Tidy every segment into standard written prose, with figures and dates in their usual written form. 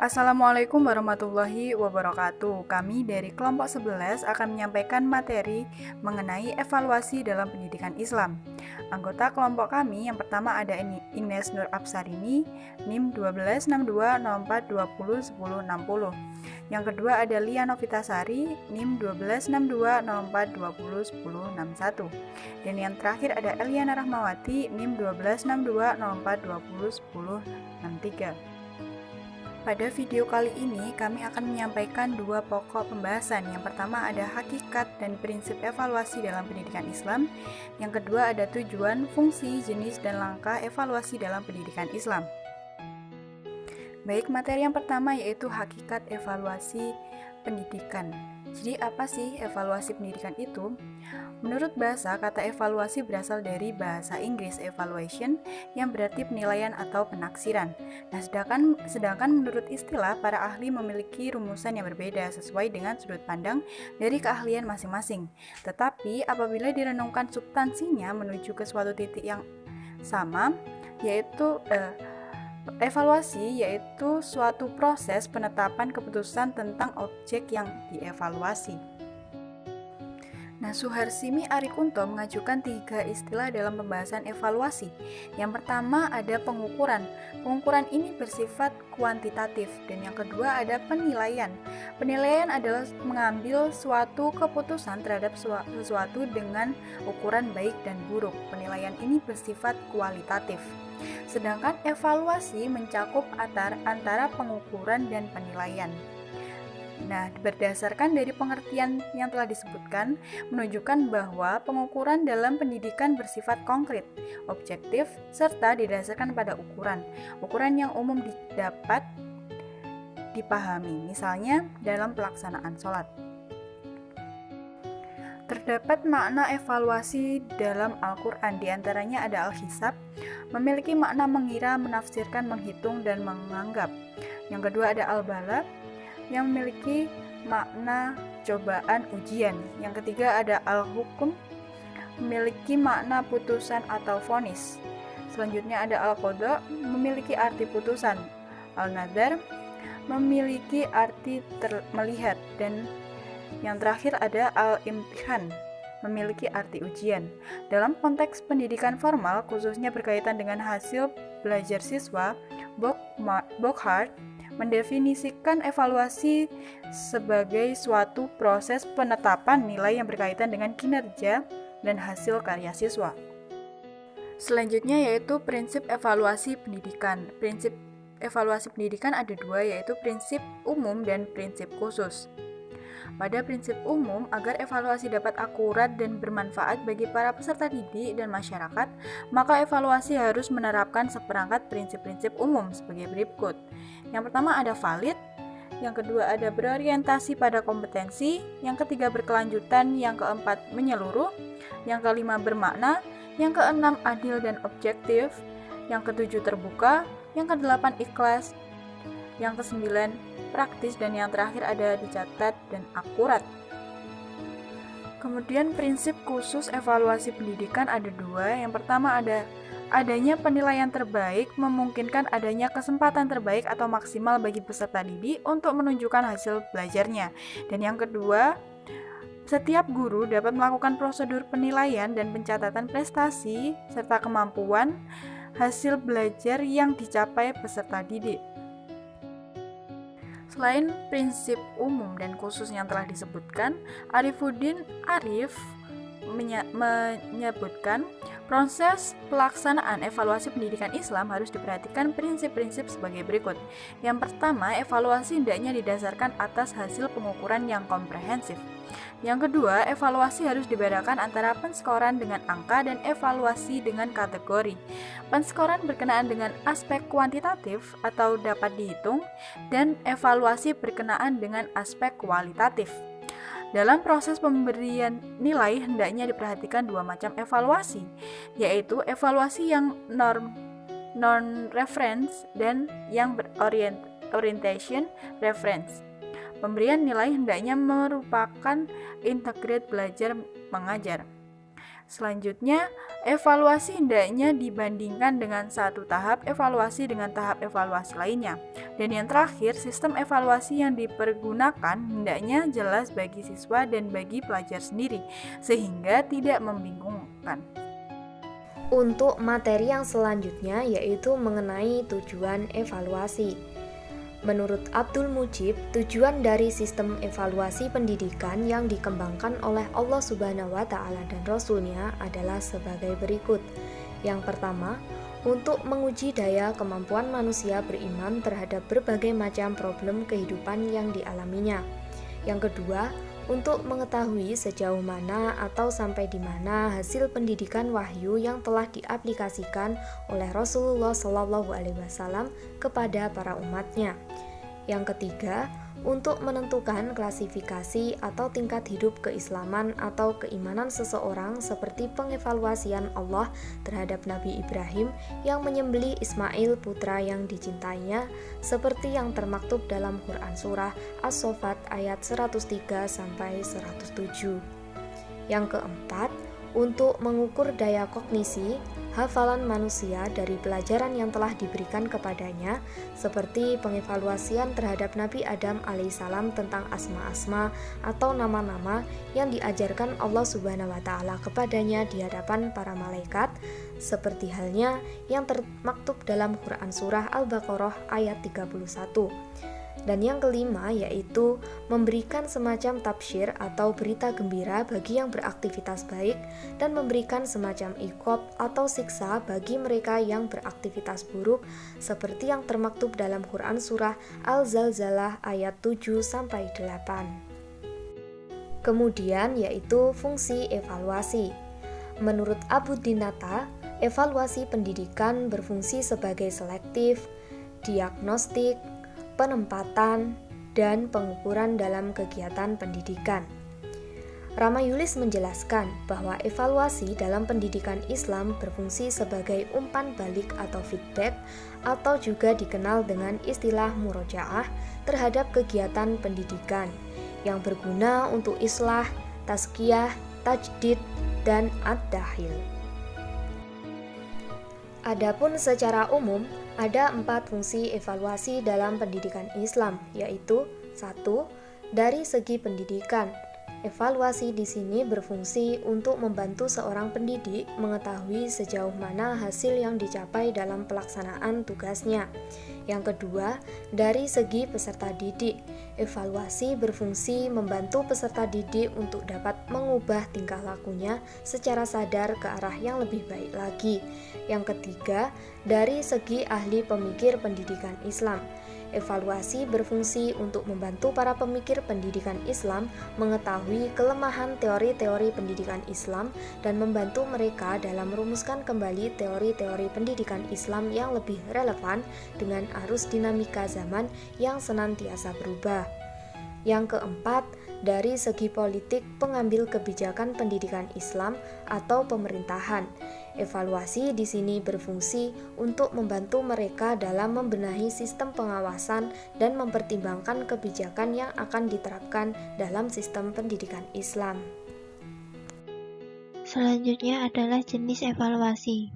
Assalamualaikum warahmatullahi wabarakatuh. Kami dari kelompok 11 akan menyampaikan materi mengenai evaluasi dalam pendidikan Islam. Anggota kelompok kami yang pertama ada Ines Nur Absarini, NIM 126204201060. Yang kedua ada Lia Novitasari, NIM 126204201061. Dan yang terakhir ada Eliana Rahmawati, NIM 126204201063. Pada video kali ini, kami akan menyampaikan dua pokok pembahasan. Yang pertama ada hakikat dan prinsip evaluasi dalam pendidikan Islam. Yang kedua ada tujuan, fungsi, jenis, dan langkah evaluasi dalam pendidikan Islam. Baik, materi yang pertama yaitu hakikat evaluasi pendidikan. Jadi apa sih evaluasi pendidikan itu? Menurut bahasa, kata evaluasi berasal dari bahasa Inggris evaluation yang berarti penilaian atau penaksiran. Nah, sedangkan menurut istilah, para ahli memiliki rumusan yang berbeda sesuai dengan sudut pandang dari keahlian masing-masing. Tetapi apabila direnungkan substansinya menuju ke suatu titik yang sama, yaitu evaluasi yaitu suatu proses penetapan keputusan tentang objek yang dievaluasi. Nah, Suharsimi Arikunto mengajukan 3 istilah dalam pembahasan evaluasi. Yang pertama ada pengukuran. Pengukuran ini bersifat kuantitatif, dan yang kedua ada penilaian. Penilaian adalah mengambil suatu keputusan terhadap sesuatu dengan ukuran baik dan buruk. Penilaian ini bersifat kualitatif. Sedangkan evaluasi mencakup antara pengukuran dan penilaian. Nah, berdasarkan dari pengertian yang telah disebutkan, menunjukkan bahwa pengukuran dalam pendidikan bersifat konkret, objektif, serta didasarkan pada ukuran. Ukuran yang umum dapat dipahami, misalnya dalam pelaksanaan sholat. Terdapat makna evaluasi dalam Al-Quran, diantaranya ada Al-Hisab, memiliki makna mengira, menafsirkan, menghitung, dan menganggap. Yang kedua ada Al-Balagh, yang memiliki makna cobaan ujian. Yang ketiga ada al-hukum, memiliki makna putusan atau vonis. Selanjutnya ada al-qadha, memiliki arti putusan. Al-nadhar, memiliki arti melihat. Dan yang terakhir ada al-imtihan, memiliki arti ujian. Dalam konteks pendidikan formal, khususnya berkaitan dengan hasil belajar siswa, Bockhardt mendefinisikan evaluasi sebagai suatu proses penetapan nilai yang berkaitan dengan kinerja dan hasil karya siswa. Selanjutnya yaitu prinsip evaluasi pendidikan. Prinsip evaluasi pendidikan ada 2, yaitu prinsip umum dan prinsip khusus. Pada prinsip umum, agar evaluasi dapat akurat dan bermanfaat bagi para peserta didik dan masyarakat, maka evaluasi harus menerapkan seperangkat prinsip-prinsip umum sebagai berikut. Yang pertama ada valid, yang kedua ada berorientasi pada kompetensi, yang ketiga berkelanjutan, yang keempat menyeluruh, yang kelima bermakna, yang keenam adil dan objektif, yang ketujuh terbuka, yang kedelapan ikhlas, yang kesembilan praktis, dan yang terakhir ada dicatat dan akurat. Kemudian prinsip khusus evaluasi pendidikan ada 2. Yang pertama adanya penilaian terbaik, memungkinkan adanya kesempatan terbaik atau maksimal bagi peserta didik untuk menunjukkan hasil belajarnya. Dan yang kedua, setiap guru dapat melakukan prosedur penilaian dan pencatatan prestasi serta kemampuan hasil belajar yang dicapai peserta didik. Selain prinsip umum dan khusus yang telah disebutkan, Arifuddin Arif menyebutkan proses pelaksanaan evaluasi pendidikan Islam harus diperhatikan prinsip-prinsip sebagai berikut. Yang pertama, evaluasi hendaknya didasarkan atas hasil pengukuran yang komprehensif. Yang kedua, evaluasi harus dibedakan antara penskoran dengan angka dan evaluasi dengan kategori. Penskoran berkenaan dengan aspek kuantitatif atau dapat dihitung, dan evaluasi berkenaan dengan aspek kualitatif. Dalam proses pemberian nilai hendaknya diperhatikan 2 macam evaluasi, yaitu evaluasi yang non-reference dan yang orientation reference. Pemberian nilai hendaknya merupakan integrate belajar mengajar. Selanjutnya, evaluasi hendaknya dibandingkan dengan satu tahap evaluasi dengan tahap evaluasi lainnya. Dan yang terakhir, sistem evaluasi yang dipergunakan hendaknya jelas bagi siswa dan bagi pelajar sendiri, sehingga tidak membingungkan. Untuk materi yang selanjutnya yaitu mengenai tujuan evaluasi. Menurut Abdul Mujib, tujuan dari sistem evaluasi pendidikan yang dikembangkan oleh Allah Subhanahu wa Ta'ala dan Rasul-Nya adalah sebagai berikut. Yang pertama, untuk menguji daya kemampuan manusia beriman terhadap berbagai macam problem kehidupan yang dialaminya. Yang kedua, untuk mengetahui sejauh mana atau sampai di mana hasil pendidikan wahyu yang telah diaplikasikan oleh Rasulullah SAW kepada para umatnya. Yang ketiga, untuk menentukan klasifikasi atau tingkat hidup keislaman atau keimanan seseorang seperti pengevaluasian Allah terhadap Nabi Ibrahim yang menyembelih Ismail putra yang dicintainya seperti yang termaktub dalam Quran Surah As-Saffat ayat 103-107. Yang keempat, untuk mengukur daya kognisi, hafalan manusia dari pelajaran yang telah diberikan kepadanya, seperti pengevaluasian terhadap Nabi Adam alaihissalam tentang asma-asma atau nama-nama yang diajarkan Allah Subhanahu wa Ta'ala kepadanya di hadapan para malaikat, seperti halnya yang termaktub dalam Quran Surah Al-Baqarah ayat 31. Dan yang kelima yaitu memberikan semacam tafsir atau berita gembira bagi yang beraktivitas baik dan memberikan semacam iqab atau siksa bagi mereka yang beraktivitas buruk seperti yang termaktub dalam Quran Surah Al-Zalzalah ayat 7-8. Kemudian yaitu fungsi evaluasi. Menurut Abu Dinata, evaluasi pendidikan berfungsi sebagai selektif, diagnostik, penempatan, dan pengukuran dalam kegiatan pendidikan. Ramayulis menjelaskan bahwa evaluasi dalam pendidikan Islam berfungsi sebagai umpan balik atau feedback atau juga dikenal dengan istilah murojaah terhadap kegiatan pendidikan yang berguna untuk islah, tazkiyah, tajdid, dan ad-dahil. Adapun secara umum, ada 4 fungsi evaluasi dalam pendidikan Islam, yaitu 1. Dari segi pendidikan. Evaluasi di sini berfungsi untuk membantu seorang pendidik mengetahui sejauh mana hasil yang dicapai dalam pelaksanaan tugasnya. Yang kedua, dari segi peserta didik. Evaluasi berfungsi membantu peserta didik untuk dapat mengubah tingkah lakunya secara sadar ke arah yang lebih baik lagi. Yang ketiga, dari segi ahli pemikir pendidikan Islam. Evaluasi berfungsi untuk membantu para pemikir pendidikan Islam mengetahui kelemahan teori-teori pendidikan Islam dan membantu mereka dalam merumuskan kembali teori-teori pendidikan Islam yang lebih relevan dengan arus dinamika zaman yang senantiasa berubah. Yang keempat, dari segi politik pengambil kebijakan pendidikan Islam atau pemerintahan. Evaluasi di sini berfungsi untuk membantu mereka dalam membenahi sistem pengawasan dan mempertimbangkan kebijakan yang akan diterapkan dalam sistem pendidikan Islam. Selanjutnya adalah jenis evaluasi.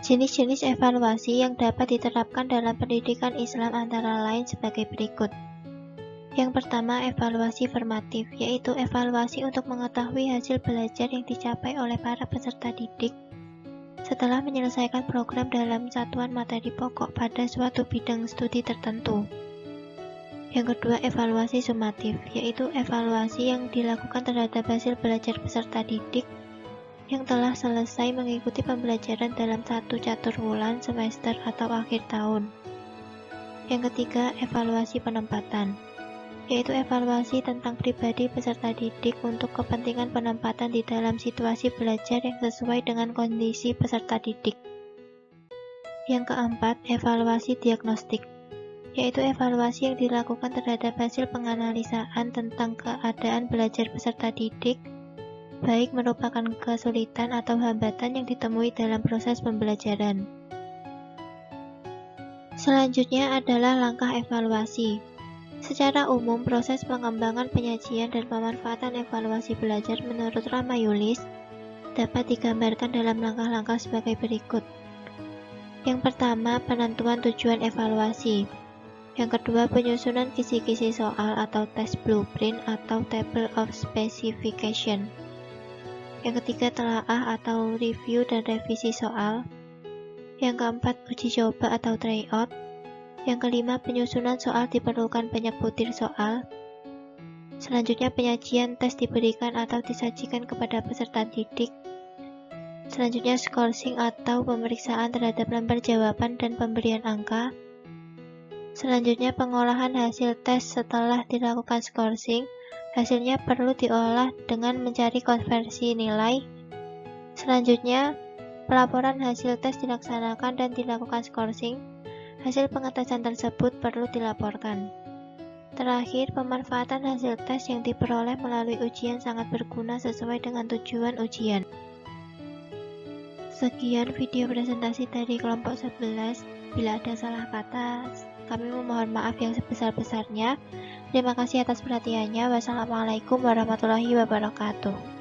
Jenis-jenis evaluasi yang dapat diterapkan dalam pendidikan Islam antara lain sebagai berikut. Yang pertama, evaluasi formatif, yaitu evaluasi untuk mengetahui hasil belajar yang dicapai oleh para peserta didik setelah menyelesaikan program dalam satuan materi pokok pada suatu bidang studi tertentu. Yang kedua, evaluasi sumatif, yaitu evaluasi yang dilakukan terhadap hasil belajar peserta didik yang telah selesai mengikuti pembelajaran dalam satu caturwulan, semester, atau akhir tahun. Yang ketiga, evaluasi penempatan, yaitu evaluasi tentang pribadi peserta didik untuk kepentingan penempatan di dalam situasi belajar yang sesuai dengan kondisi peserta didik. Yang keempat, evaluasi diagnostik, yaitu evaluasi yang dilakukan terhadap hasil penganalisaan tentang keadaan belajar peserta didik, baik merupakan kesulitan atau hambatan yang ditemui dalam proses pembelajaran. Selanjutnya adalah langkah evaluasi. Secara umum, proses pengembangan penyajian dan pemanfaatan evaluasi belajar menurut Ramayulis dapat digambarkan dalam langkah-langkah sebagai berikut. Yang pertama, penentuan tujuan evaluasi. Yang kedua, penyusunan kisi-kisi soal atau test blueprint atau table of specification. Yang ketiga, telaah atau review dan revisi soal. Yang keempat, uji coba atau tryout. Yang kelima, penyusunan soal diperlukan banyak butir soal. Selanjutnya, penyajian tes diberikan atau disajikan kepada peserta didik. Selanjutnya, scoring atau pemeriksaan terhadap lembar jawaban dan pemberian angka. Selanjutnya, pengolahan hasil tes setelah dilakukan scoring. Hasilnya perlu diolah dengan mencari konversi nilai. Selanjutnya, pelaporan hasil tes dilaksanakan dan dilakukan scoring. Hasil pengetesan tersebut perlu dilaporkan. Terakhir, pemanfaatan hasil tes yang diperoleh melalui ujian sangat berguna sesuai dengan tujuan ujian. Sekian video presentasi dari kelompok 11. Bila ada salah kata, kami memohon maaf yang sebesar-besarnya. Terima kasih atas perhatiannya. Wassalamualaikum warahmatullahi wabarakatuh.